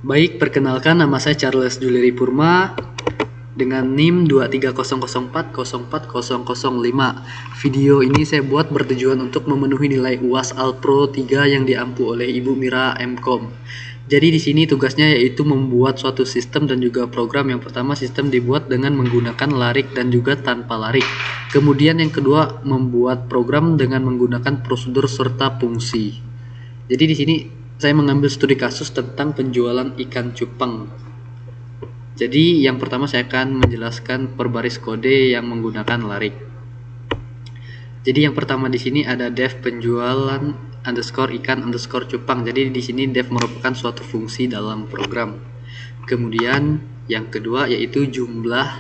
Baik, perkenalkan nama saya Charles Juliari Purma dengan NIM 23040404005. Video ini saya buat bertujuan untuk memenuhi nilai UAS Alpro 3 yang diampu oleh Ibu Mira MKom. Jadi di sini tugasnya yaitu membuat suatu sistem dan juga program. Yang pertama, sistem dibuat dengan menggunakan larik dan juga tanpa larik. Kemudian yang kedua, membuat program dengan menggunakan prosedur serta fungsi. Jadi di sini saya mengambil studi kasus tentang penjualan ikan cupang. Jadi yang pertama saya akan menjelaskan per baris kode yang menggunakan larik. Jadi yang pertama di sini ada def penjualan underscore ikan underscore cupang. Jadi di sini def merupakan suatu fungsi dalam program. Kemudian yang kedua yaitu jumlah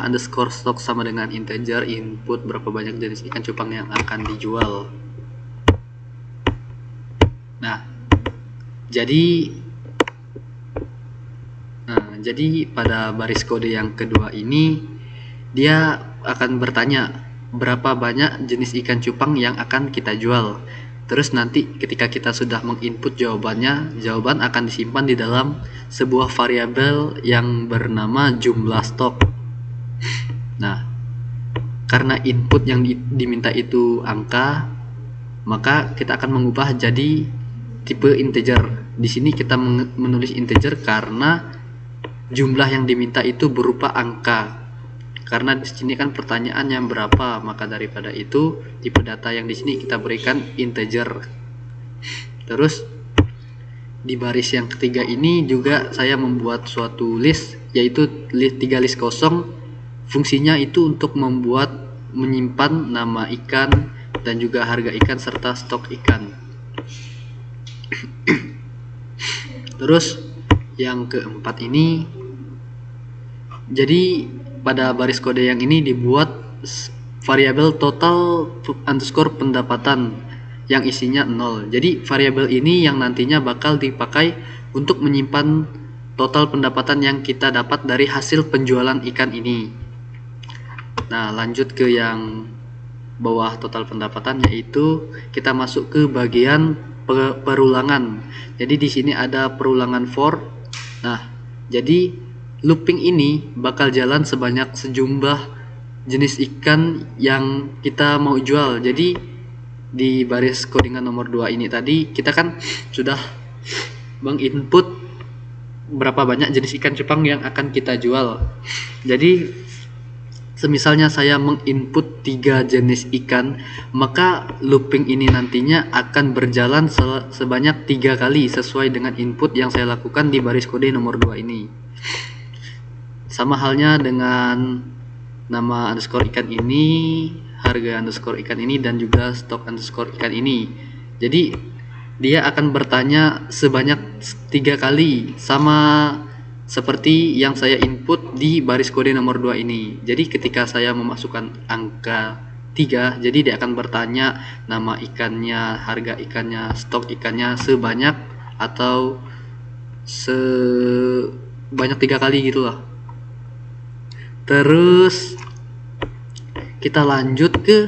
underscore stok sama dengan integer input berapa banyak jenis ikan cupang yang akan dijual. Nah, jadi pada baris kode yang kedua ini dia akan bertanya berapa banyak jenis ikan cupang yang akan kita jual. Terus nanti ketika kita sudah menginput jawabannya, jawaban akan disimpan di dalam sebuah variabel yang bernama jumlah stok. Nah, karena input yang diminta itu angka, maka kita akan mengubah jadi tipe integer. Di sini kita menulis integer karena jumlah yang diminta itu berupa angka. Karena di sini kan pertanyaannya berapa, maka daripada itu tipe data yang di sini kita berikan integer. Terus di baris yang ketiga ini juga saya membuat suatu list, yaitu 3 list kosong. Fungsinya itu untuk menyimpan nama ikan dan juga harga ikan serta stok ikan. Terus yang keempat ini, jadi pada baris kode yang ini dibuat variabel total underscore pendapatan yang isinya 0. Jadi variabel ini yang nantinya bakal dipakai untuk menyimpan total pendapatan yang kita dapat dari hasil penjualan ikan ini. Nah, lanjut ke yang bawah total pendapatan, yaitu kita masuk ke bagian perulangan. Jadi di sini ada perulangan for. Nah, jadi looping ini bakal jalan sebanyak sejumlah jenis ikan yang kita mau jual. Jadi di baris codingan nomor 2 ini tadi kita kan sudah menginput berapa banyak jenis ikan cupang yang akan kita jual. Jadi semisalnya saya menginput 3 jenis ikan, maka looping ini nantinya akan berjalan sebanyak 3 kali sesuai dengan input yang saya lakukan di baris kode nomor 2 ini. Sama halnya dengan nama underscore ikan ini, harga underscore ikan ini, dan juga stok underscore ikan ini. Jadi dia akan bertanya sebanyak 3 kali, sama seperti yang saya input di baris kode nomor 2 ini. Jadi ketika saya memasukkan angka 3, jadi dia akan bertanya nama ikannya, harga ikannya, stok ikannya sebanyak atau sebanyak 3 kali gitulah. Terus kita lanjut ke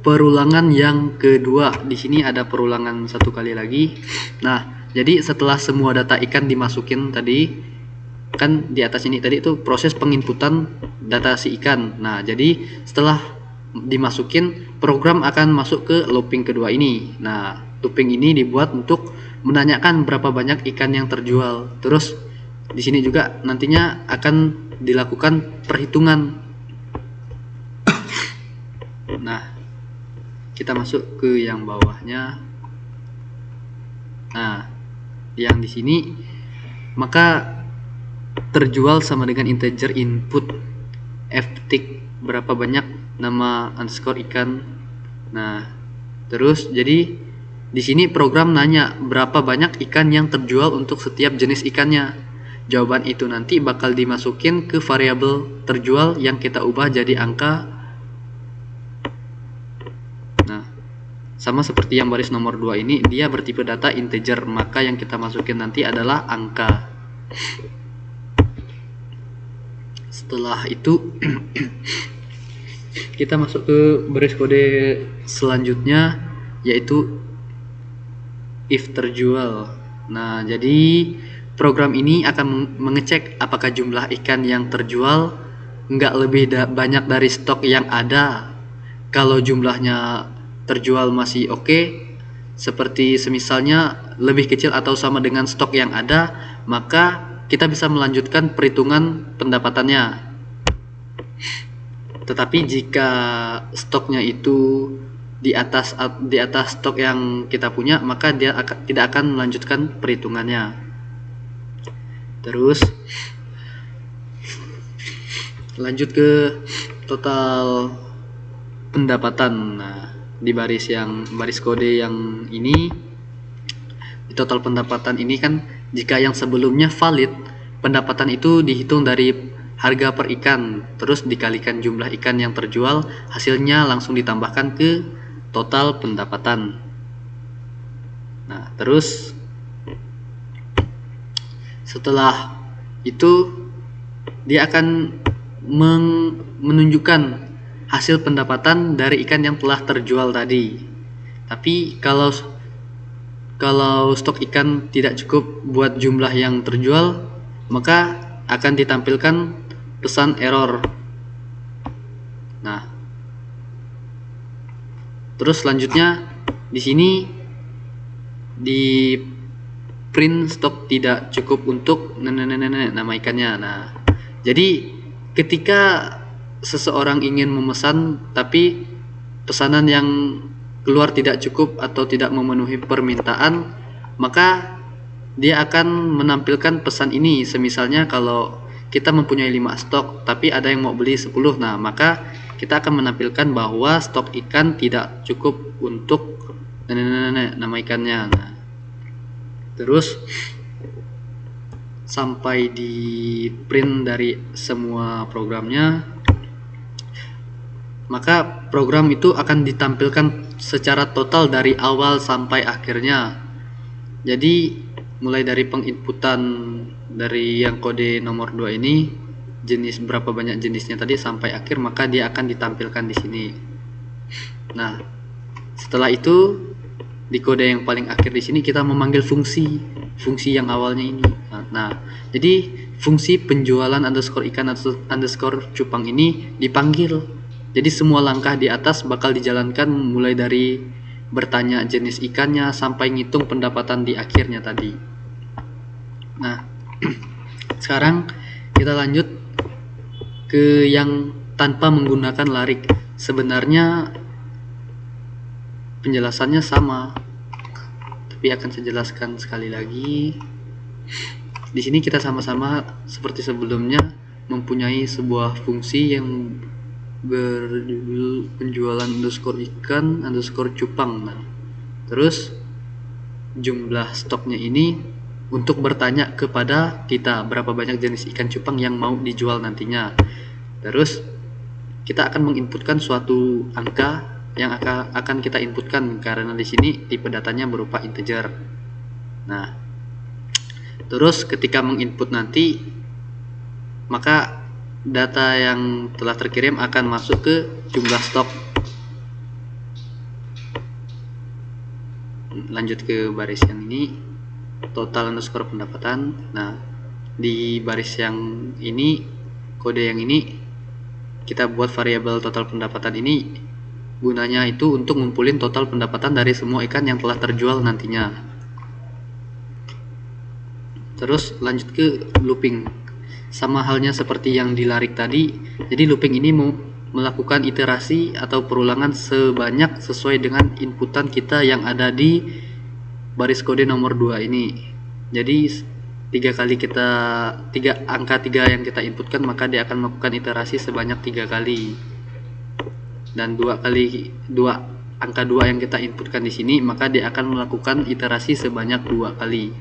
perulangan yang kedua. Di sini ada perulangan 1 kali lagi. Nah, jadi setelah semua data ikan dimasukin tadi, kan di atas ini tadi itu proses penginputan data si ikan. Nah, jadi setelah dimasukin, program akan masuk ke looping kedua ini. Nah, looping ini dibuat untuk menanyakan berapa banyak ikan yang terjual. Terus di sini juga nantinya akan dilakukan perhitungan. Nah, kita masuk ke yang bawahnya. Nah, yang di sini maka terjual sama dengan integer input ftick berapa banyak nama underscore ikan. Nah, terus jadi di sini program nanya berapa banyak ikan yang terjual untuk setiap jenis ikannya. Jawaban itu nanti bakal dimasukin ke variabel terjual yang kita ubah jadi angka. Nah, sama seperti yang baris nomor 2 ini, dia bertipe data integer, maka yang kita masukin nanti adalah angka. Setelah itu kita masuk ke baris kode selanjutnya, yaitu if terjual. Nah, jadi program ini akan mengecek apakah jumlah ikan yang terjual nggak lebih banyak dari stok yang ada. Kalau jumlahnya terjual masih oke, seperti semisalnya lebih kecil atau sama dengan stok yang ada, maka kita bisa melanjutkan perhitungan pendapatannya. Tetapi jika stoknya itu di atas stok yang kita punya, maka dia tidak akan melanjutkan perhitungannya. Terus lanjut ke total pendapatan. Nah, di baris kode yang ini, di total pendapatan ini kan, jika yang sebelumnya valid, pendapatan itu dihitung dari harga per ikan, terus dikalikan jumlah ikan yang terjual, hasilnya langsung ditambahkan ke total pendapatan. Nah, terus setelah itu dia akan menunjukkan hasil pendapatan dari ikan yang telah terjual tadi. Tapi kalau stok ikan tidak cukup buat jumlah yang terjual, maka akan ditampilkan pesan error. Nah, terus selanjutnya di sini di print stok tidak cukup untuk nama ikannya. Nah, jadi ketika seseorang ingin memesan tapi pesanan yang keluar tidak cukup atau tidak memenuhi permintaan, maka dia akan menampilkan pesan ini. Semisalnya kalau kita mempunyai 5 stok tapi ada yang mau beli 10, nah maka kita akan menampilkan bahwa stok ikan tidak cukup untuk nama ikannya. Nah, terus sampai di print dari semua programnya, maka program itu akan ditampilkan secara total dari awal sampai akhirnya. Jadi mulai dari penginputan dari yang kode nomor 2 ini, jenis berapa banyak jenisnya tadi, sampai akhir, maka dia akan ditampilkan di sini. Nah, setelah itu di kode yang paling akhir di sini kita memanggil fungsi yang awalnya ini. Nah, jadi fungsi penjualan underscore ikan underscore cupang ini dipanggil. Jadi semua langkah di atas bakal dijalankan mulai dari bertanya jenis ikannya sampai ngitung pendapatan di akhirnya tadi. Nah, sekarang kita lanjut ke yang tanpa menggunakan larik. Sebenarnya penjelasannya sama, tapi akan saya jelaskan sekali lagi. Di sini kita sama-sama seperti sebelumnya mempunyai sebuah fungsi yang berjudul penjualan underscore ikan underscore cupang. Nah, terus jumlah stoknya ini untuk bertanya kepada kita berapa banyak jenis ikan cupang yang mau dijual nantinya. Terus kita akan menginputkan suatu angka yang akan kita inputkan karena di sini tipe datanya berupa integer. Nah, terus ketika menginput nanti, maka data yang telah terkirim akan masuk ke jumlah stok. Lanjut ke baris yang ini, total underscore pendapatan. Nah, di baris yang ini, kode yang ini, kita buat variabel total pendapatan ini gunanya itu untuk ngumpulin total pendapatan dari semua ikan yang telah terjual nantinya. Terus lanjut ke looping. Sama halnya seperti yang dilarik tadi, jadi looping ini mau melakukan iterasi atau perulangan sebanyak sesuai dengan inputan kita yang ada di baris kode nomor 2 ini. Jadi angka 3 yang kita inputkan, maka dia akan melakukan iterasi sebanyak 3 kali. Dan angka 2 yang kita inputkan di sini, maka dia akan melakukan iterasi sebanyak 2 kali.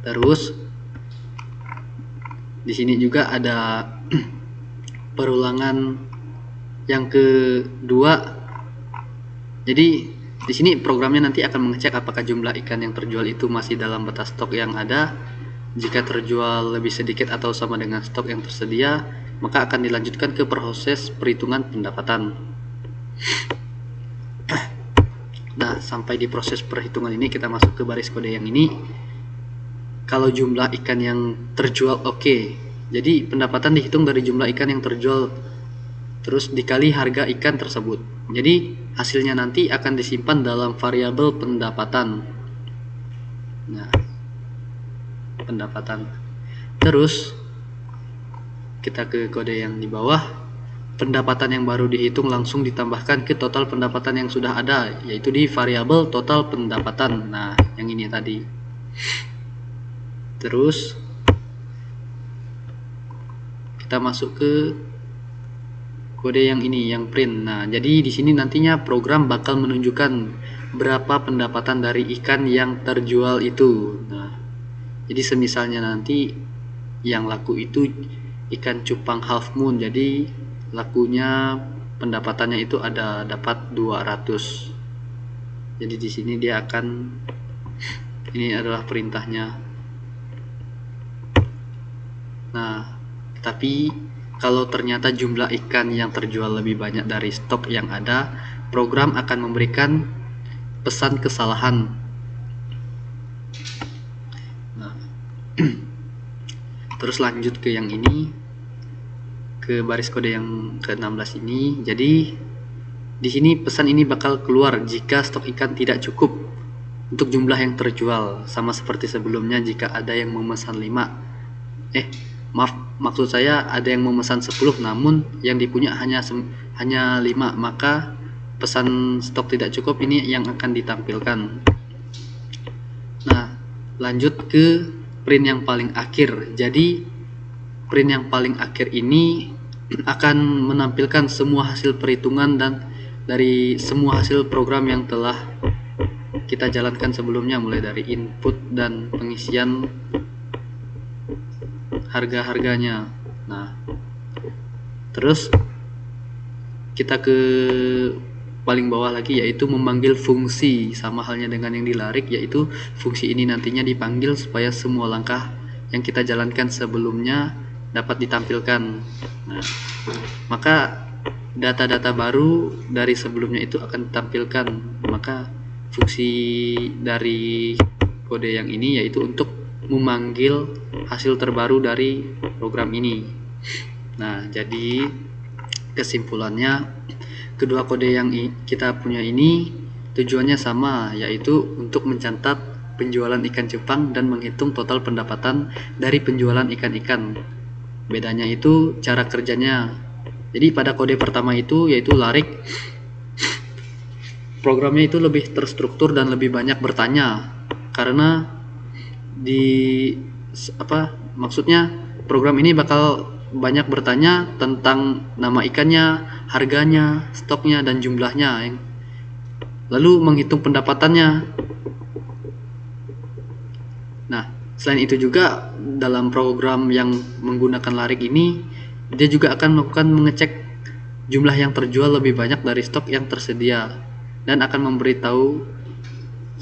Terus di sini juga ada perulangan yang kedua. Jadi di sini programnya nanti akan mengecek apakah jumlah ikan yang terjual itu masih dalam batas stok yang ada. Jika terjual lebih sedikit atau sama dengan stok yang tersedia, maka akan dilanjutkan ke proses perhitungan pendapatan. Nah, sampai di proses perhitungan ini kita masuk ke baris kode yang ini. kalau jumlah ikan yang terjual oke. Jadi pendapatan dihitung dari jumlah ikan yang terjual terus dikali harga ikan tersebut. Jadi hasilnya nanti akan disimpan dalam variabel pendapatan. Nah, pendapatan. Terus kita ke kode yang di bawah. Pendapatan yang baru dihitung langsung ditambahkan ke total pendapatan yang sudah ada, yaitu di variabel total pendapatan. Nah, yang ini tadi. Terus kita masuk ke kode yang ini, yang print. Nah, jadi di sini nantinya program bakal menunjukkan berapa pendapatan dari ikan yang terjual itu. Nah, jadi semisalnya nanti yang laku itu ikan cupang half moon, jadi lakunya pendapatannya itu ada dapat 200. Jadi di sini dia akan, ini adalah perintahnya. Nah, tapi kalau ternyata jumlah ikan yang terjual lebih banyak dari stok yang ada, program akan memberikan pesan kesalahan. Nah, terus lanjut ke yang ini, ke baris kode yang ke-16 ini. Jadi di sini pesan ini bakal keluar jika stok ikan tidak cukup untuk jumlah yang terjual, sama seperti sebelumnya jika ada yang memesan 5. Maksud saya ada yang memesan 10 namun yang dipunya hanya 5, maka pesan stok tidak cukup ini yang akan ditampilkan. Nah, lanjut ke print yang paling akhir. Jadi print yang paling akhir ini akan menampilkan semua hasil perhitungan dan dari semua hasil program yang telah kita jalankan sebelumnya, mulai dari input dan pengisian harga-harganya. Nah, terus kita ke paling bawah lagi, yaitu memanggil fungsi. Sama halnya dengan yang dilarik, yaitu fungsi ini nantinya dipanggil supaya semua langkah yang kita jalankan sebelumnya dapat ditampilkan. Nah, maka data-data baru dari sebelumnya itu akan ditampilkan. Maka fungsi dari kode yang ini yaitu untuk memanggil hasil terbaru dari program ini. Nah, jadi kesimpulannya, kedua kode yang kita punya ini tujuannya sama, yaitu untuk mencatat penjualan ikan cupang dan menghitung total pendapatan dari penjualan ikan-ikan. Bedanya itu cara kerjanya. Jadi pada kode pertama itu, yaitu larik, programnya itu lebih terstruktur dan lebih banyak bertanya, karena maksudnya program ini bakal banyak bertanya tentang nama ikannya, harganya, stoknya, dan jumlahnya, lalu menghitung pendapatannya. Nah, selain itu juga dalam program yang menggunakan larik ini, dia juga akan mengecek jumlah yang terjual lebih banyak dari stok yang tersedia, dan akan memberitahu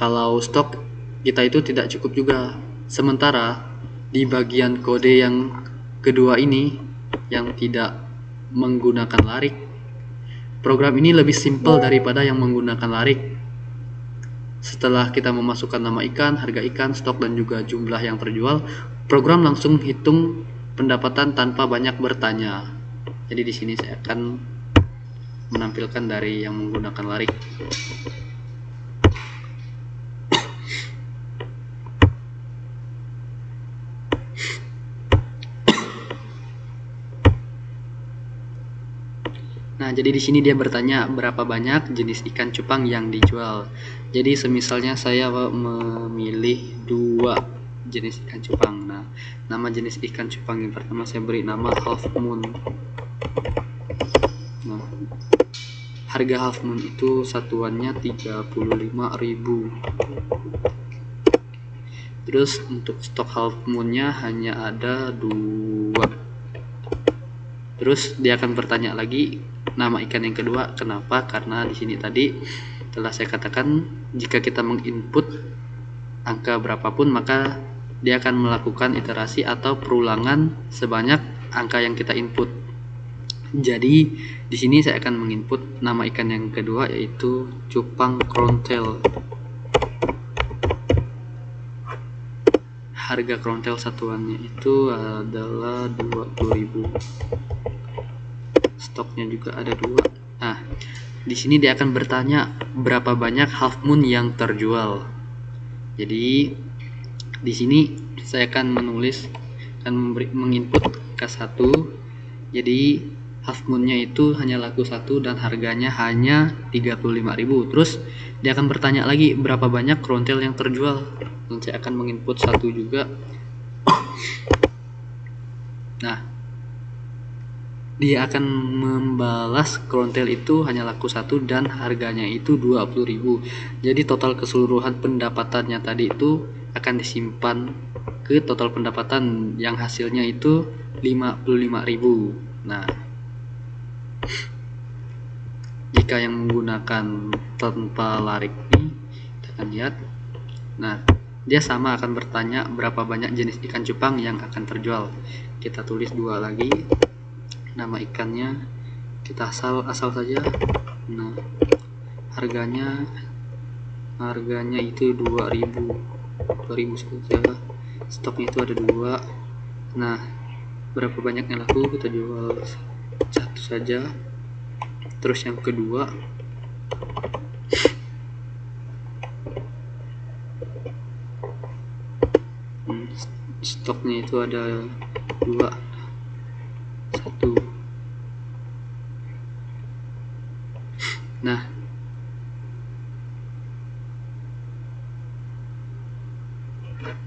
kalau stok kita itu tidak cukup juga. Sementara di bagian kode yang kedua ini, yang tidak menggunakan larik, program ini lebih simpel daripada yang menggunakan larik. Setelah kita memasukkan nama ikan, harga ikan, stok, dan juga jumlah yang terjual, program langsung hitung pendapatan tanpa banyak bertanya. Jadi di sini saya akan menampilkan dari yang menggunakan larik. Nah, jadi di sini dia bertanya berapa banyak jenis ikan cupang yang dijual. Jadi semisalnya saya memilih 2 jenis ikan cupang. Nah, nama jenis ikan cupang yang pertama saya beri nama half moon. Nah, harga half moon itu satuannya 35.000. Terus untuk stok half moonnya hanya ada 2. Terus dia akan bertanya lagi nama ikan yang kedua. Kenapa? Karena di sini tadi telah saya katakan jika kita menginput angka berapapun, maka dia akan melakukan iterasi atau perulangan sebanyak angka yang kita input. Jadi di sini saya akan menginput nama ikan yang kedua, yaitu cupang crown tail. harga krontel satuannya itu adalah 20.000. Stoknya juga ada 2. Nah, di sini dia akan bertanya berapa banyak half moon yang terjual. Jadi di sini saya akan menginput K1. Jadi half moonnya itu hanya laku 1 dan harganya hanya 35.000. Terus dia akan bertanya lagi berapa banyak krontel yang terjual, dan saya akan menginput 1 juga. Nah, dia akan membalas krontel itu hanya laku 1 dan harganya itu 20.000. Jadi total keseluruhan pendapatannya tadi itu akan disimpan ke total pendapatan yang hasilnya itu 55.000. Nah, jika yang menggunakan tanpa larik ini, kita akan lihat. Nah, dia sama akan bertanya berapa banyak jenis ikan cupang yang akan terjual. Kita tulis 2 lagi. Nama ikannya kita asal saja. Nah, harganya itu 2000 saja. Stoknya itu ada 2. Nah, berapa banyak yang laku, kita jual 1 saja. Terus yang kedua, stoknya itu ada 2, 1. Nah,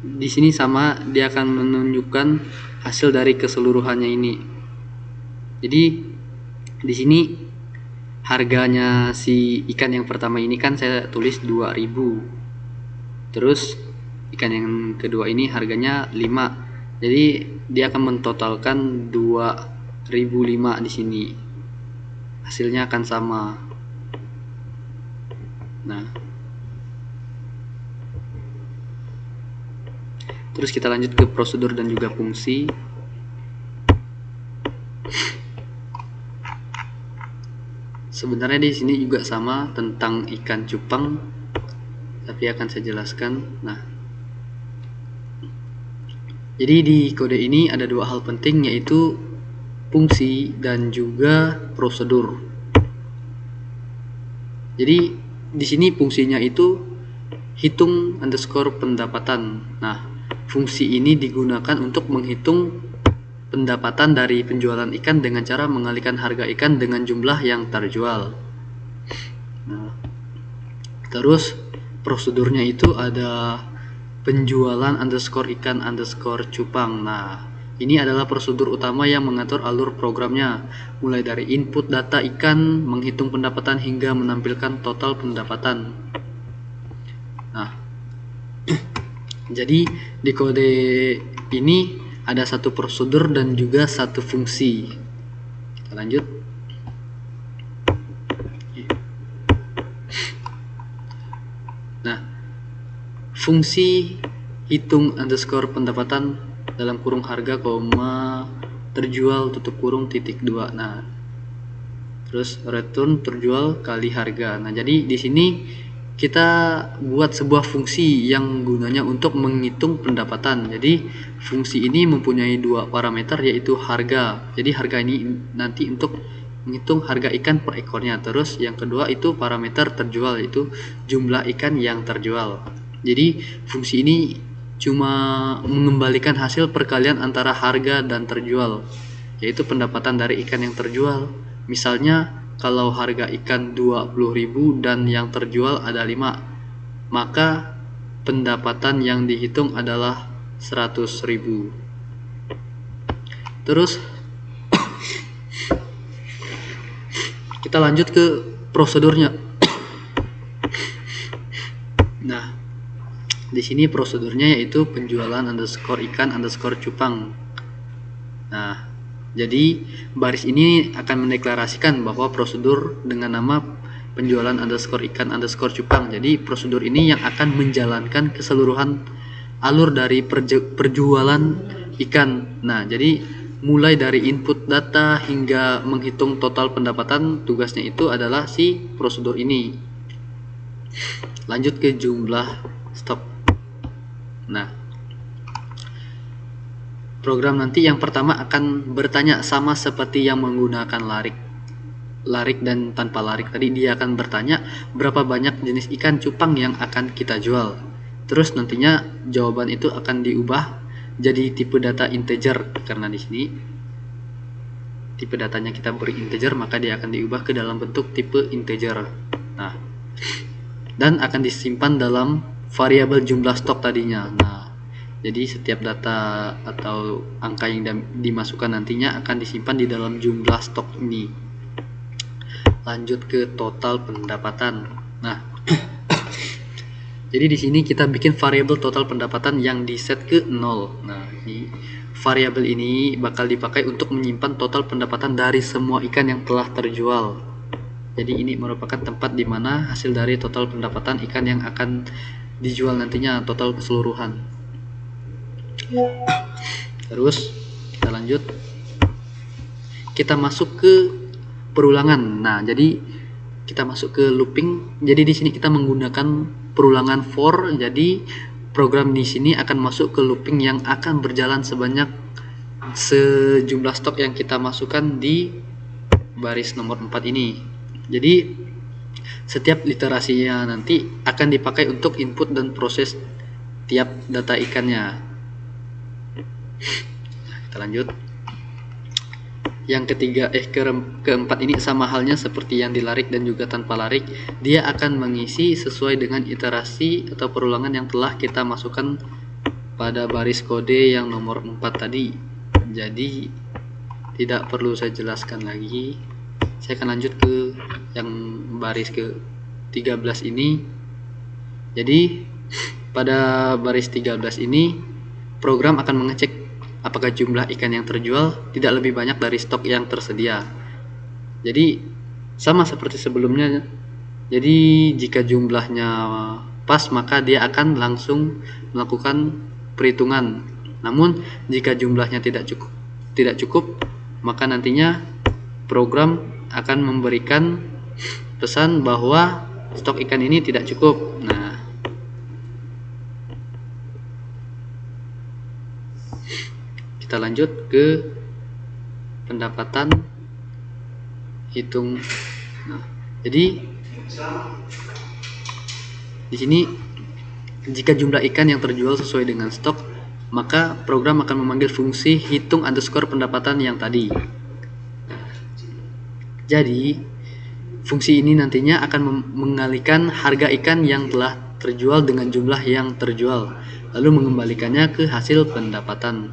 di sini sama, dia akan menunjukkan hasil dari keseluruhannya ini. Jadi di sini harganya si ikan yang pertama ini kan saya tulis 2000. Terus ikan yang kedua ini harganya 5. Jadi dia akan mentotalkan 2005 di sini. Hasilnya akan sama. Nah, terus kita lanjut ke prosedur dan juga fungsi. Sebenarnya di sini juga sama tentang ikan cupang, tapi akan saya jelaskan. Nah, jadi di kode ini ada 2 hal penting, yaitu fungsi dan juga prosedur. Jadi di sini fungsinya itu hitung underscore pendapatan. Nah, fungsi ini digunakan untuk menghitung pendapatan dari penjualan ikan dengan cara mengalihkan harga ikan dengan jumlah yang terjual. Nah, terus prosedurnya itu ada penjualan underscore ikan underscore cupang. Nah, ini adalah prosedur utama yang mengatur alur programnya, mulai dari input data ikan, menghitung pendapatan, hingga menampilkan total pendapatan. Nah, jadi di kode ini ada 1 prosedur dan juga 1 fungsi. Kita lanjut. Nah, fungsi hitung underscore pendapatan dalam kurung harga, terjual tutup kurung titik 2. Nah, terus return terjual kali harga. Nah, jadi di sini kita buat sebuah fungsi yang gunanya untuk menghitung pendapatan. Jadi fungsi ini mempunyai 2 parameter, yaitu harga. Jadi harga ini nanti untuk menghitung harga ikan per ekornya. Terus yang kedua itu parameter terjual, yaitu jumlah ikan yang terjual. Jadi fungsi ini cuma mengembalikan hasil perkalian antara harga dan terjual, yaitu pendapatan dari ikan yang terjual. Misalnya kalau harga ikan 20.000 dan yang terjual ada 5, maka pendapatan yang dihitung adalah 100.000. Terus kita lanjut ke prosedurnya. Nah, di sini prosedurnya yaitu penjualan underscore ikan underscore cupang. Nah, jadi baris ini akan mendeklarasikan bahwa prosedur dengan nama penjualan underscore ikan underscore cupang. Jadi prosedur ini yang akan menjalankan keseluruhan alur dari perjualan ikan. Nah, jadi mulai dari input data hingga menghitung total pendapatan, tugasnya itu adalah si prosedur ini. Lanjut ke jumlah stok. Nah, Program nanti yang pertama akan bertanya sama seperti yang menggunakan larik dan tanpa larik tadi. Dia akan bertanya berapa banyak jenis ikan cupang yang akan kita jual. Terus nantinya jawaban itu akan diubah jadi tipe data integer, karena di sini tipe datanya kita beri integer, maka dia akan diubah ke dalam bentuk tipe integer. Nah, dan akan disimpan dalam variabel jumlah stok tadinya. Nah, jadi setiap data atau angka yang dimasukkan nantinya akan disimpan di dalam jumlah stok ini. Lanjut ke total pendapatan. Nah, jadi di sini kita bikin variabel total pendapatan yang diset ke 0. Nah, ini variabel ini bakal dipakai untuk menyimpan total pendapatan dari semua ikan yang telah terjual. Jadi ini merupakan tempat di mana hasil dari total pendapatan ikan yang akan dijual nantinya, total keseluruhan. Terus kita lanjut, kita masuk ke perulangan. Nah, jadi kita masuk ke looping. Jadi di sini kita menggunakan perulangan for. Jadi program di sini akan masuk ke looping yang akan berjalan sebanyak sejumlah stok yang kita masukkan di baris nomor 4 ini. Jadi setiap literasinya nanti akan dipakai untuk input dan proses tiap data ikannya. Kita lanjut. Yang ketiga, keempat ini sama halnya seperti yang dilarik dan juga tanpa larik. Dia akan mengisi sesuai dengan iterasi atau perulangan yang telah kita masukkan pada baris kode yang nomor 4 tadi. Jadi tidak perlu saya jelaskan lagi. Saya akan lanjut ke yang baris ke 13 ini. Jadi pada baris 13 ini program akan mengecek apakah jumlah ikan yang terjual tidak lebih banyak dari stok yang tersedia. Jadi sama seperti sebelumnya. Jadi jika jumlahnya pas, maka dia akan langsung melakukan perhitungan. Namun jika jumlahnya tidak cukup, maka nantinya program akan memberikan pesan bahwa stok ikan ini tidak cukup. Nah, kita lanjut ke pendapatan hitung. Nah, jadi di sini jika jumlah ikan yang terjual sesuai dengan stok, maka program akan memanggil fungsi hitung underscore pendapatan yang tadi. Jadi fungsi ini nantinya akan mengalihkan harga ikan yang telah terjual dengan jumlah yang terjual, lalu mengembalikannya ke hasil pendapatan.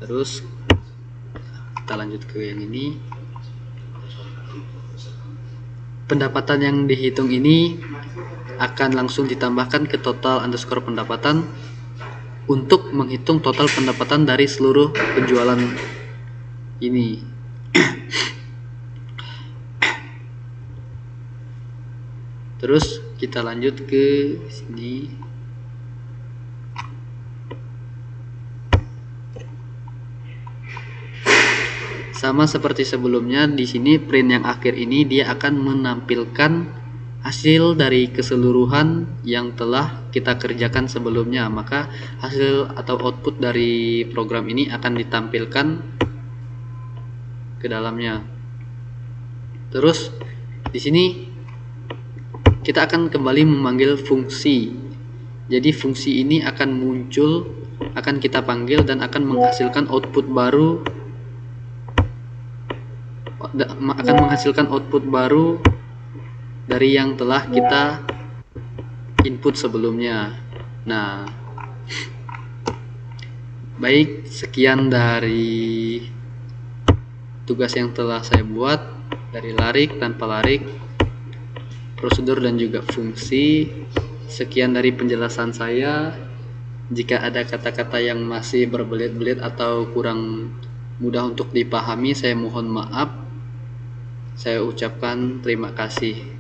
Terus kita lanjut ke yang ini. Pendapatan yang dihitung ini akan langsung ditambahkan ke total underscore pendapatan untuk menghitung total pendapatan dari seluruh penjualan ini. Terus kita lanjut ke sini. Sama seperti sebelumnya, di sini print yang akhir ini dia akan menampilkan hasil dari keseluruhan yang telah kita kerjakan sebelumnya. Maka hasil atau output dari program ini akan ditampilkan ke dalamnya. Terus di sini kita akan kembali memanggil fungsi. Jadi fungsi ini akan muncul, akan kita panggil dan akan menghasilkan output baru, dari yang telah kita input sebelumnya. Nah, baik, sekian dari tugas yang telah saya buat dari larik, tanpa larik, prosedur dan juga fungsi. Sekian dari penjelasan saya. Jika ada kata-kata yang masih berbelit-belit atau kurang mudah untuk dipahami, saya mohon maaf. Saya ucapkan terima kasih.